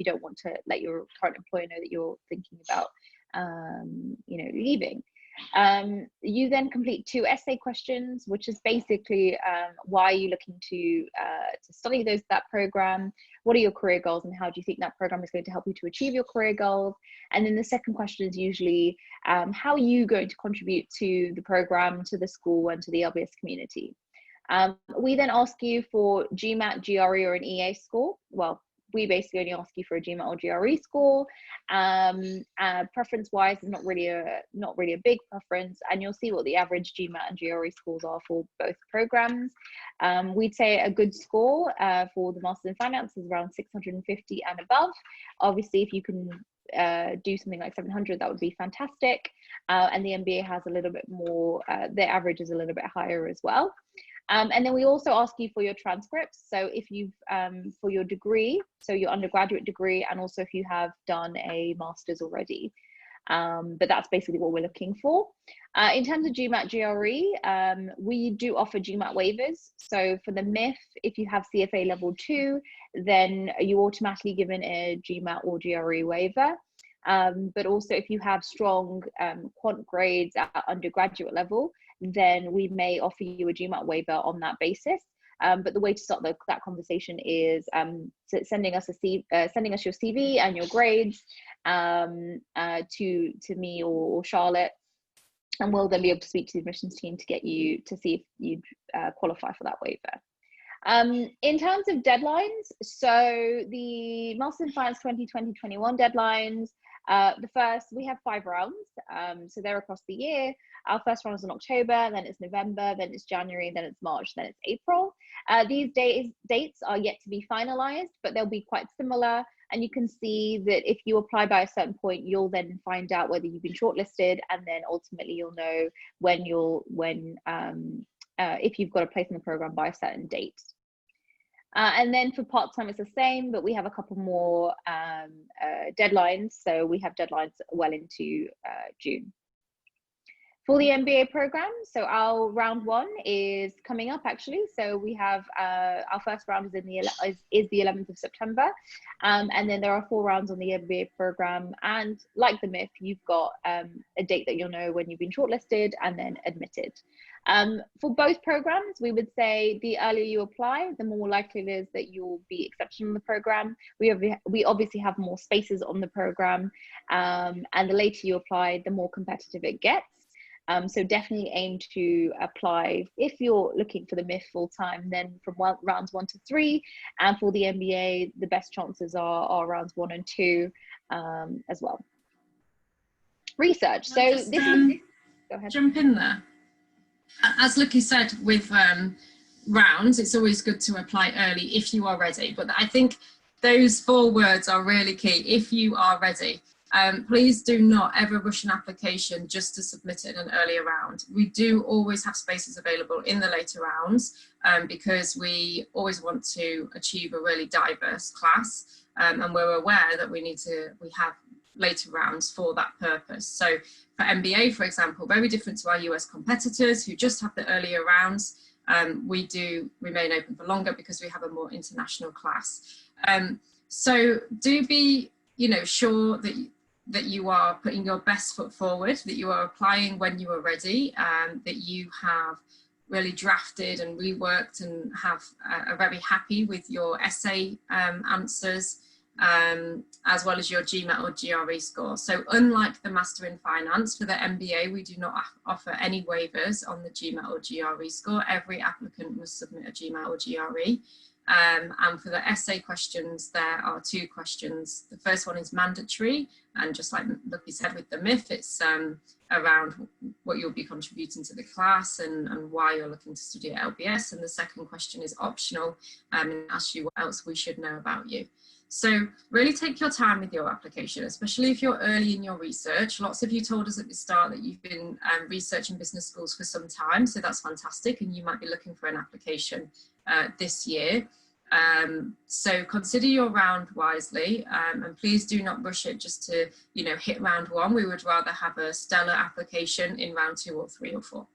don't want to let your current employer know that you're thinking about leaving. You then complete 2 essay questions, which is basically why are you looking to study that program, what are your career goals, and how do you think that program is going to help you to achieve your career goals. And then the second question is usually how are you going to contribute to the program, to the school, and to the LBS community. We then ask you for GMAT, GRE, or an EA score. Well, we basically only ask you for a GMAT or GRE score. Preference-wise, is not really a big preference, and you'll see what the average GMAT and GRE scores are for both programs. We'd say a good score for the Masters in Finance is around 650 and above. Obviously, if you can do something like 700, that would be fantastic. And the MBA has a little bit more, their average is a little bit higher as well. And then we also ask you for your transcripts. So if you've, for your degree, so your undergraduate degree, and also if you have done a master's already. But that's basically what we're looking for. In terms of GMAT, GRE, we do offer GMAT waivers. So for the MIF, if you have CFA level 2, then you're automatically given a GMAT or GRE waiver. But also if you have strong quant grades at undergraduate level, then we may offer you a GMAT waiver on that basis. But the way to start that conversation is sending us your CV and your grades to me or Charlotte, and we'll then be able to speak to the admissions team to get you to see if you qualify for that waiver. In terms of deadlines, so the Masters in Finance 2020-21 deadlines, we have 5 rounds, so they're across the year. Our first round is in October, then it's November, then it's January, then it's March, then it's April. These dates are yet to be finalized, but they'll be quite similar. And you can see that if you apply by a certain point, you'll then find out whether you've been shortlisted, and then ultimately you'll know if you've got a place in the program by a certain date. And then for part-time, it's the same, but we have a couple more deadlines. So we have deadlines well into June. For the MBA program, so our round 1 is coming up actually. So we have our first round is the 11th of September, and then there are 4 rounds on the MBA program. And like the MIF, you've got a date that you'll know when you've been shortlisted and then admitted. For both programs, we would say the earlier you apply, the more likely it is that you'll be accepted on the program. We obviously have more spaces on the program, and the later you apply, the more competitive it gets. So definitely aim to apply if you're looking for the MIF full time, then from rounds 1 to 3, and for the MBA, the best chances are rounds 1 and 2 as well. Research. So just, this is, go ahead. Jump in there. As Lucky said, with rounds, it's always good to apply early if you are ready. But I think those 4 words are really key. If you are ready. Please do not ever rush an application just to submit it in an earlier round. We do always have spaces available in the later rounds because we always want to achieve a really diverse class, and we're aware that we have later rounds for that purpose. So for MBA, for example, very different to our US competitors who just have the earlier rounds, we do remain open for longer because we have a more international class. So do be sure that you are putting your best foot forward, that you are applying when you are ready, that you have really drafted and reworked and are very happy with your essay answers, as well as your GMAT or GRE score. So unlike the Master in Finance, for the MBA, we do not offer any waivers on the GMAT or GRE score. Every applicant must submit a GMAT or GRE. And for the essay questions, there are 2 questions. The first one is mandatory, and just like Lucky said with the MIF, it's around what you'll be contributing to the class and why you're looking to study at LBS. And the second question is optional, and asks you what else we should know about you. So really take your time with your application, especially if you're early in your research. Lots of you told us at the start that you've been researching business schools for some time, so that's fantastic, and you might be looking for an application this year. So consider your round wisely, and please do not rush it just to, you know, hit round 1. We would rather have a stellar application in round 2 or 3 or 4.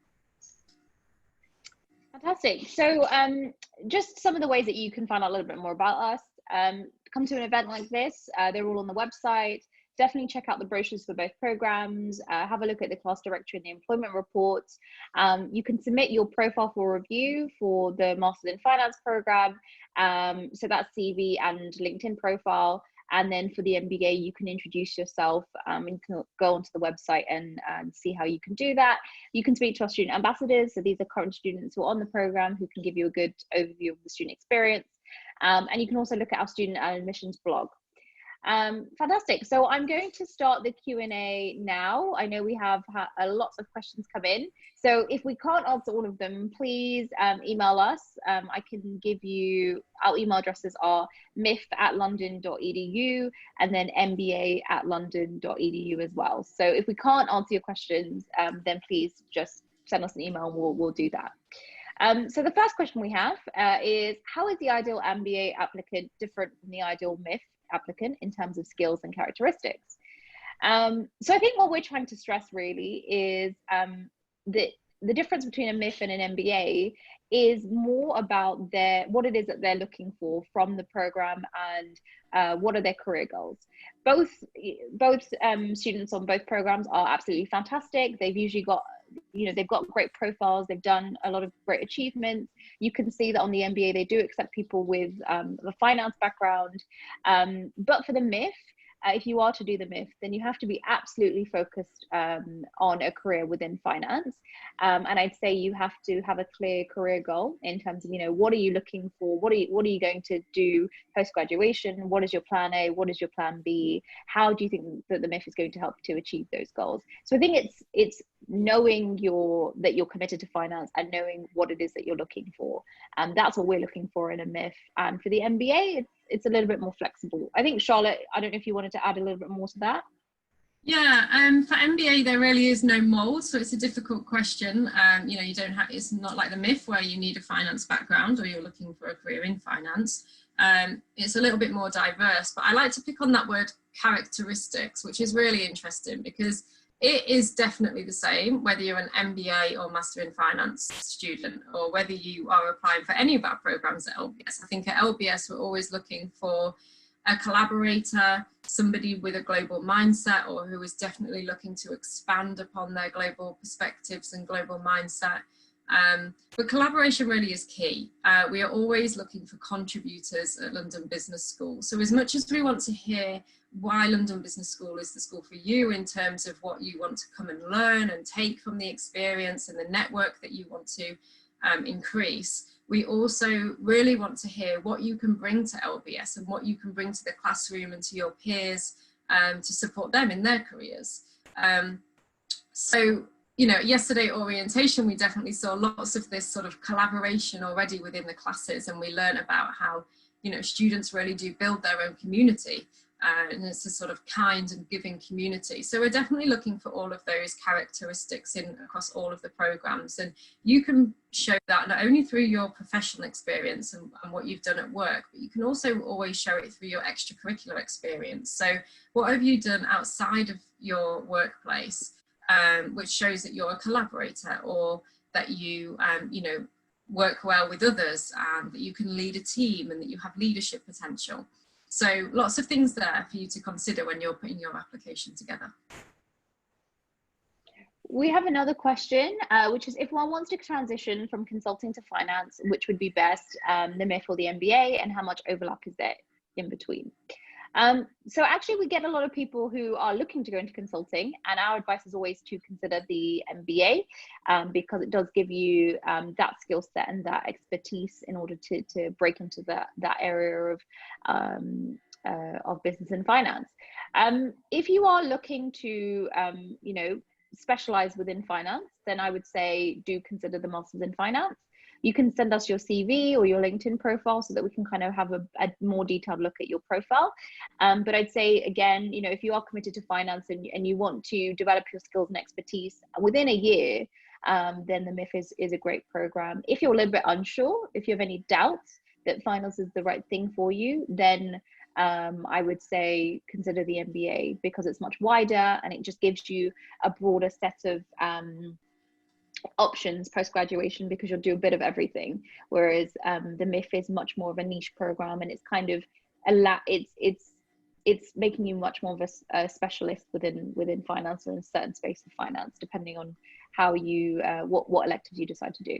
Fantastic. So just some of the ways that you can find out a little bit more about us. Come to an event like this, they're all on the website. Definitely check out the brochures for both programs, have a look at the class directory and the employment reports. You can submit your profile for review for the Masters in Finance program. So that's CV and LinkedIn profile. And then for the MBA, you can introduce yourself. You can go onto the website and see how you can do that. You can speak to our student ambassadors. So these are current students who are on the program who can give you a good overview of the student experience. And you can also look at our student and admissions blog. Fantastic. So I'm going to start the Q&A now. I know we have lots of questions come in. So if we can't answer all of them, please email us. I can give you, our email addresses are mif@london.edu and then mba@london.edu as well. So if we can't answer your questions, then please just send us an email and we'll do that. So the first question we have is, how is the ideal MBA applicant different from the ideal MIF applicant in terms of skills and characteristics? So I think what we're trying to stress really is the difference between a MIF and an MBA is more about what it is that they're looking for from the program and what are their career goals. Both students on both programs are absolutely fantastic. They've usually got, you know, they've got great profiles. They've done a lot of great achievements. You can see that on the MBA, they do accept people with a finance background. But for the MIF, if you are to do the MIF, then you have to be absolutely focused on a career within finance. And I'd say you have to have a clear career goal in terms of, you know, what are you looking for? What are you going to do post-graduation? What is your plan A? What is your plan B? How do you think that the MIF is going to help to achieve those goals? So I think it's knowing that you're committed to finance and knowing what it is that you're looking for. And that's what we're looking for in a MIF. And for the MBA, it's a little bit more flexible. I think, Charlotte, I don't know if you wanted to add a little bit more to that. Yeah, for MBA, there really is no mold, so it's a difficult question. You know, it's not like the MIF where you need a finance background or you're looking for a career in finance. It's a little bit more diverse, but I like to pick on that word characteristics, which is really interesting because it is definitely the same whether you're an MBA or Master in Finance student, or whether you are applying for any of our programs at LBS. I think at LBS, we're always looking for a collaborator, somebody with a global mindset, or who is definitely looking to expand upon their global perspectives and global mindset. But collaboration really is key. We are always looking for contributors at London Business School. So as much as we want to hear why London Business School is the school for you in terms of what you want to come and learn and take from the experience and the network that you want to increase, we also really want to hear what you can bring to LBS and what you can bring to the classroom and to your peers to support them in their careers. So, you know, yesterday at orientation, we definitely saw lots of this sort of collaboration already within the classes, and we learned about how, you know, students really do build their own community. And it's a sort of kind and giving community. So we're definitely looking for all of those characteristics across all of the programs. And you can show that not only through your professional experience and what you've done at work, but you can also always show it through your extracurricular experience. So what have you done outside of your workplace, which shows that you're a collaborator, or that you, you know, work well with others, and that you can lead a team and that you have leadership potential. So lots of things there for you to consider when you're putting your application together. We have another question, which is, if one wants to transition from consulting to finance, which would be best, the MIF or the MBA, and how much overlap is there in between? So actually we get a lot of people who are looking to go into consulting, and our advice is always to consider the MBA, because it does give you that skill set and that expertise in order to break into that area of business and finance. If you are looking to specialize within finance, then I would say do consider the Masters in Finance. You can send us your CV or your LinkedIn profile so that we can kind of have a more detailed look at your profile. But I'd say, again, if you are committed to finance and you want to develop your skills and expertise within a year, then the MIF is a great program. If you're a little bit unsure, if you have any doubts that finance is the right thing for you, then I would say consider the MBA, because it's much wider and it just gives you a broader set of options post-graduation, because you'll do a bit of everything, whereas the MIF is much more of a niche program, and it's kind of it's making you much more of a specialist within finance and a certain space of finance, depending on how you what electives you decide to do.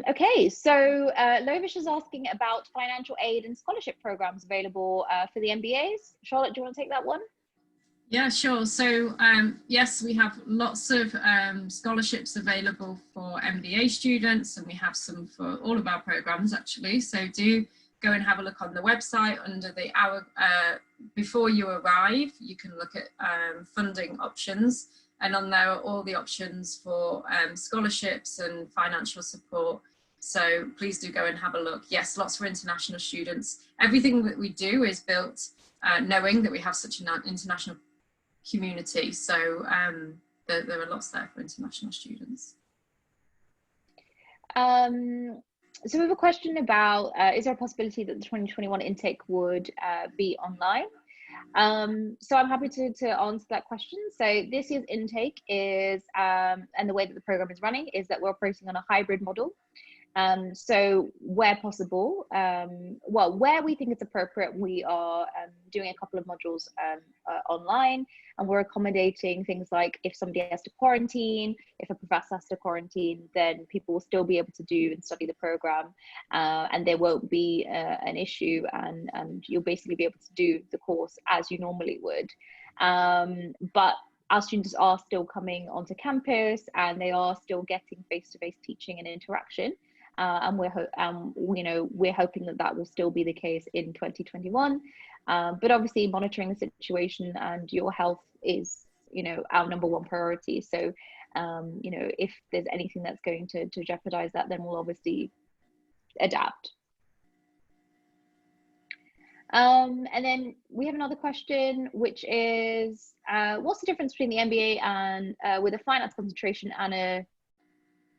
Okay, so Lovish is asking about financial aid and scholarship programs available for the MBAs. Charlotte, do you want to take that one? Yeah, sure. So yes, we have lots of scholarships available for MBA students, and we have some for all of our programs actually. So do go and have a look on the website under the before you arrive. You can look at funding options, and on there are all the options for scholarships and financial support. So please do go and have a look. Yes, lots for international students. Everything that we do is built knowing that we have such an international community. So there are lots there for international students. So we have a question about, is there a possibility that the 2021 intake would be online? So I'm happy to answer that question. So this year's intake is, and the way that the program is running is that we're operating on a hybrid model. So where possible, well, where we think it's appropriate, we are doing a couple of modules online, and we're accommodating things like if somebody has to quarantine, if a professor has to quarantine, then people will still be able to do and study the program, and there won't be an issue, and you'll basically be able to do the course as you normally would. But our students are still coming onto campus, and they are still getting face-to-face teaching and interaction. And we're hoping that will still be the case in 2021. But obviously monitoring the situation and your health is, our number one priority. So, if there's anything that's going to jeopardize that, then we'll obviously adapt. And then we have another question, which is, what's the difference between the MBA and with a finance concentration and a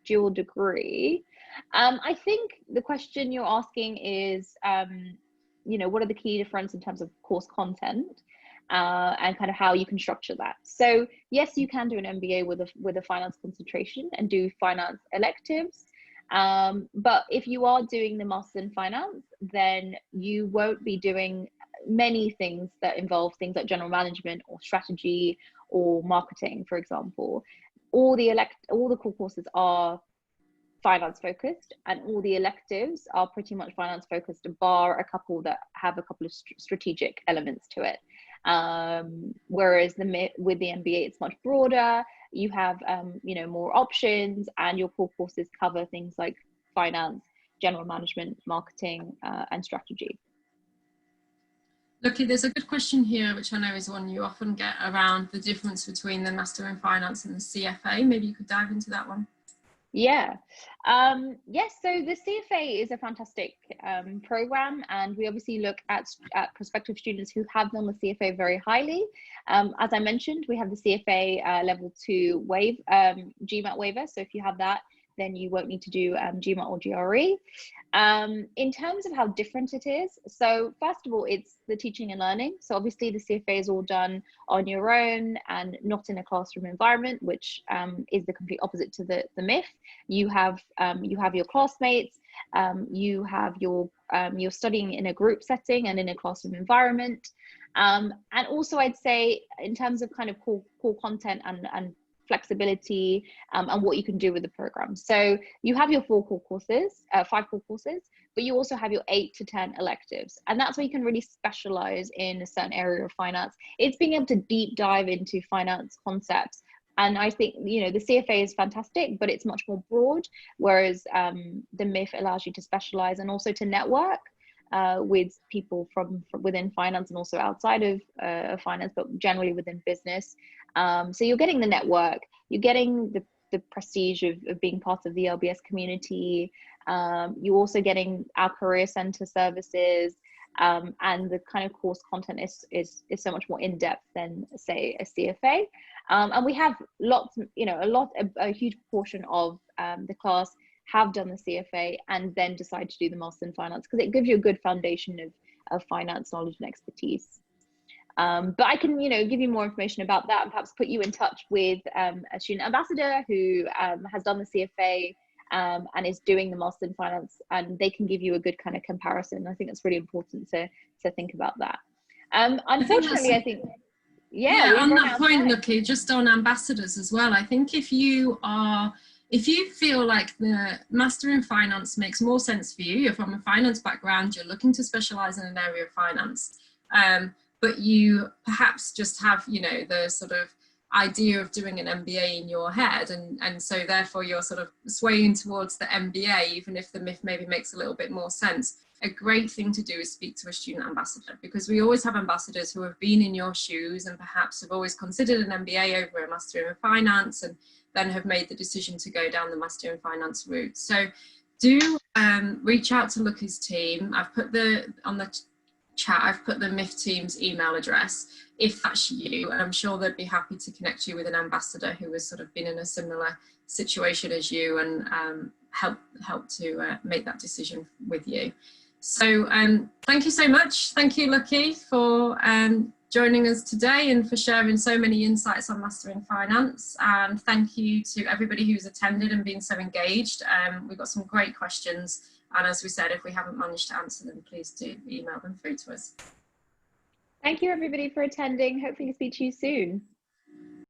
dual degree? I think the question you're asking is, what are the key differences in terms of course content, and kind of how you can structure that. So yes, you can do an MBA with a finance concentration and do finance electives. But if you are doing the Master's in Finance, then you won't be doing many things that involve things like general management or strategy or marketing, for example. All the core courses are finance focused, and all the electives are pretty much finance focused, bar a couple that have a couple of strategic elements to it. Whereas with the MBA, it's much broader. You have more options, and your core courses cover things like finance, general management, marketing, and strategy. Lucky, there's a good question here, which I know is one you often get, around the difference between the Master in Finance and the CFA. Maybe you could dive into that one. Yeah. Yes, so the CFA is a fantastic program, and we obviously look at prospective students who have done the CFA very highly. As I mentioned, we have the CFA level 2 GMAT waiver. So if you have that, then you won't need to do GMAT or GRE. In terms of how different it is, so first of all, it's the teaching and learning. So obviously the CFA is all done on your own and not in a classroom environment, which is the complete opposite to the MIF. You have your classmates, you're studying in a group setting and in a classroom environment. And also I'd say in terms of kind of core content and flexibility, and what you can do with the program. So you have your 5 core courses, but you also have your 8 to 10 electives. And that's where you can really specialize in a certain area of finance. It's being able to deep dive into finance concepts. And I think, you know, the CFA is fantastic, but it's much more broad, whereas the MIF allows you to specialize and also to network with people from within finance and also outside of finance, but generally within business. So you're getting the network, you're getting the prestige of being part of the LBS community. You're also getting our career center services, and the kind of course content is so much more in depth than, say, a CFA. And we have lots, you know, a huge portion of the class have done the CFA and then decide to do the Master in Finance, because it gives you a good foundation of finance knowledge and expertise. But I can, you know, give you more information about that and perhaps put you in touch with a student ambassador who has done the CFA and is doing the Master in Finance, and they can give you a good kind of comparison. I think that's really important to think about that. Unfortunately, I think yeah, on that point, Lucky, just on ambassadors as well, I think if you feel like the Master in Finance makes more sense for you, you're from a finance background, you're looking to specialize in an area of finance, but you perhaps just have, you know, the sort of idea of doing an MBA in your head, and so therefore you're sort of swaying towards the MBA, even if the MIF maybe makes a little bit more sense. A great thing to do is speak to a student ambassador, because we always have ambassadors who have been in your shoes and perhaps have always considered an MBA over a Master in Finance and then have made the decision to go down the Master in Finance route. So do reach out to Lucky's team. I've put on the chat, I've put the MIF team's email address, if that's you, and I'm sure they'd be happy to connect you with an ambassador who has sort of been in a similar situation as you and help to make that decision with you. So thank you so much. Thank you, Lucky, for joining us today and for sharing so many insights on Master in Finance. And thank you to everybody who's attended and been so engaged. We've got some great questions. And as we said, if we haven't managed to answer them, please do email them through to us. Thank you, everybody, for attending. Hopefully speak to you soon.